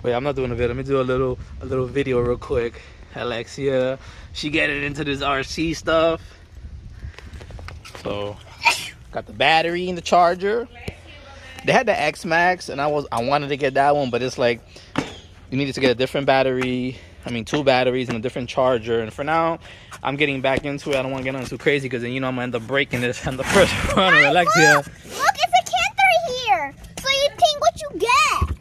Wait, I'm not doing a video. Let me do a little video real quick. Alexia, she getting into this RC stuff. So, got the battery and the charger. They had the Maxx, and I wanted to get that one, but it's like you needed to get a different battery. I mean, 2 batteries and a different charger. And for now, I'm getting back into it. I don't want to get on too crazy because then I'm gonna end up breaking this on the first run. Alexia. Look, it's a canter here, so you think what you get.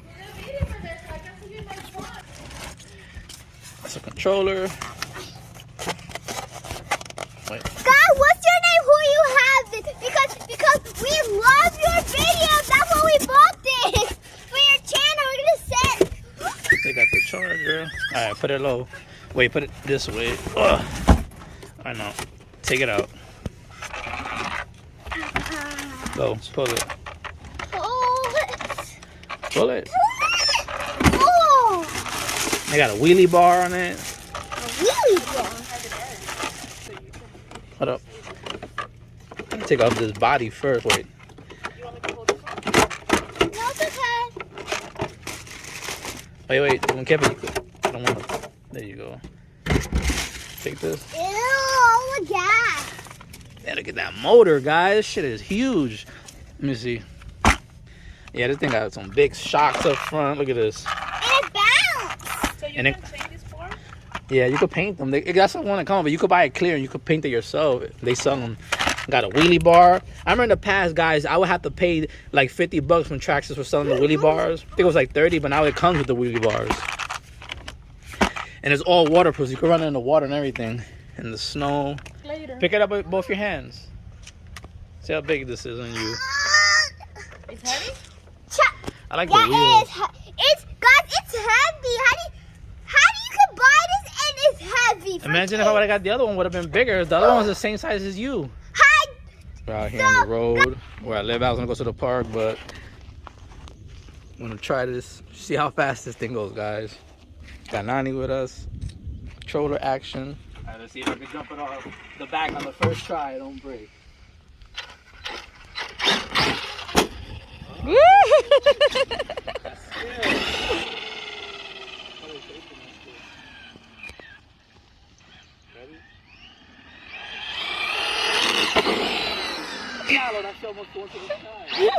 That's a controller. Wait. God, what's your name? Who you have this? Because we love your videos. That's why we bought this for your channel. We're gonna set. They got the charger. All right, put it low. Wait, put it this way. Ugh. I know. Take it out. Go, pull it. Pull it. Oh, They got a wheelie bar on it. a wheelie bar. Hold up. Take off this body first. Wait. No, it's okay. Wait. Don't keep it. I don't want to. There you go. Take this. Ew, oh my God. Yeah, look at that motor, guys. This shit is huge. Let me see. Yeah, this thing got some big shocks up front. Look at this. And it bounced. So you can change this for? Yeah, you could paint them. That's the one that comes, but you could buy it clear and you could paint it yourself. They sell them. Got a wheelie bar. I remember in the past, guys, I would have to pay like $50 when Traxxas were selling the wheelie bars. I think it was like 30, but now it comes with the wheelie bars. And it's all waterproof. You can run it in the water and everything. In the snow. Later. Pick it up with both your hands. See how big this is on you. It's heavy? I like Yeah, the wheels. it's heavy. How do you can buy this and it's heavy? For Imagine if kids? I would have got the other one, would have been bigger. The other one was the same size as you. Hi. We're out here on the road where I live. I was gonna go to the park, but I'm gonna try this. See how fast this thing goes, guys. Got Nani with us. Controller action. All right, let's see if I can jump it off the back on the first try. Don't break. That's scary. Ready? Yellow, that's almost going to the sky.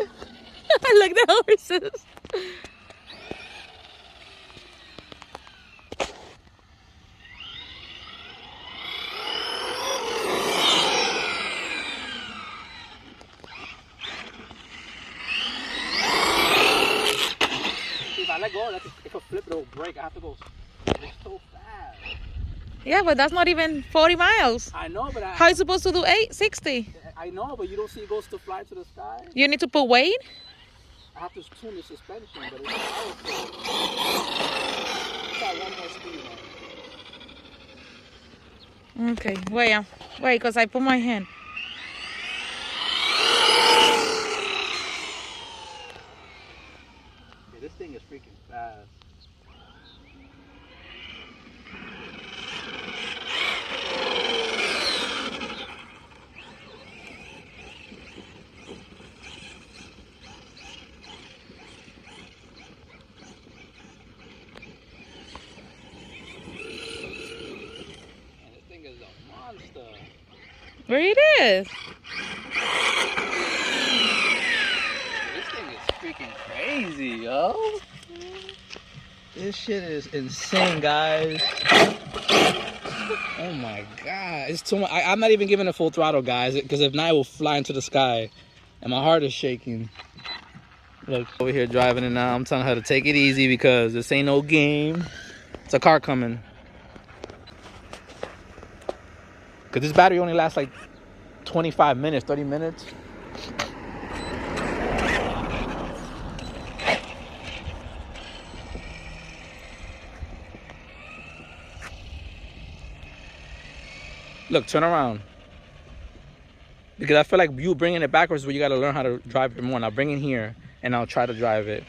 Look at the horses. If I let go, it could flip, it'll break. I have to go. It's so fast. Yeah, but that's not even 40 miles. I know, but How are you supposed to do 60? I know, but you don't see it goes to fly to the sky. You need to put weight? I have to tune the suspension, but it's powerful. Got one more speed on it. Okay, wait, because I put my hand. Yeah, this thing is freaking fast. Where it is? This thing is freaking crazy, yo. This shit is insane, guys. Oh my god, it's too much. I'm not even giving it full throttle, guys, because if not, it will fly into the sky, and my heart is shaking. Look, over here driving it now. I'm telling her to take it easy because this ain't no game. It's a car coming. Because this battery only lasts like 25 minutes, 30 minutes. Look, turn around. Because I feel like you bringing it backwards where you got to learn how to drive it more. Now bring it here and I'll try to drive it.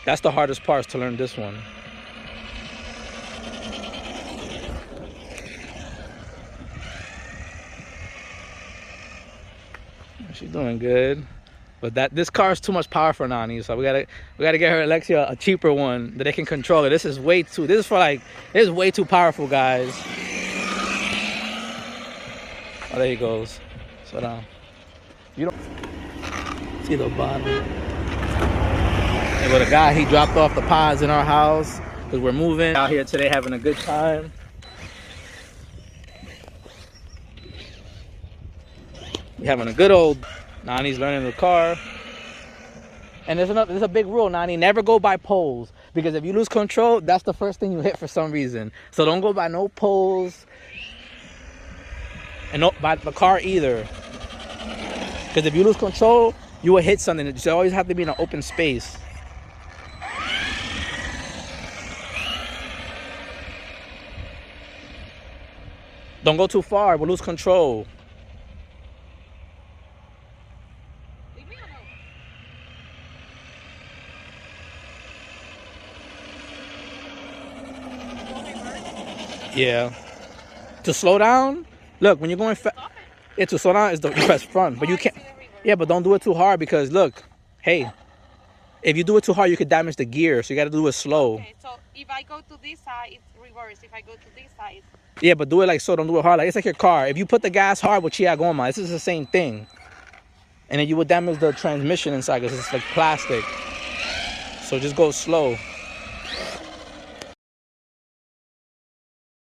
That's the hardest part, is to learn this one. She's doing good. But this car is too much power for Nani, so we gotta get her Alexia a cheaper one that they can control it. This is way too. This is way too powerful, guys. Oh, there he goes. Slow down. You don't see the bottom. And with a guy, he dropped off the pods in our house because we're moving out here today, having a good time. We're having a good old. Nani's learning the car. And there's a big rule, Nani. Never go by poles. Because if you lose control, that's the first thing you hit for some reason. So don't go by no poles. And not by the car either. Because if you lose control, you will hit something. You always have to be in an open space. Don't go too far. We'll lose control. Yeah. To slow down, look, when you're going to slow down is you press front, but you can't. Yeah, but don't do it too hard because look, hey, if you do it too hard, you could damage the gear. So you got to do it slow. Okay, so if I go to this side, it's reverse. If I go to this side, yeah, but do it like so. Don't do it hard. Like it's like your car. If you put the gas hard with Chia Goma, this is the same thing, and then you would damage the transmission inside because it's like plastic. So just go slow.